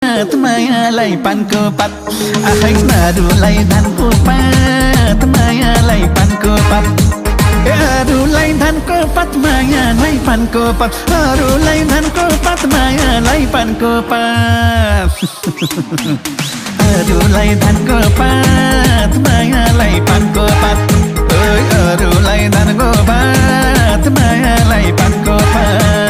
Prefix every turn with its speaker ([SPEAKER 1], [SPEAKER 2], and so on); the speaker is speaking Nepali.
[SPEAKER 1] मायालाई पानको पात आफैलाई धानको पात मायालाई पानको पात अरूलाई धानको पात मायालाई पानको पात अरूलाई धानको पात मायालाई पानको पात अरूलाई धानको पात मायालाई पानको पात अरूलाई धानको पात मायालाई पानको पात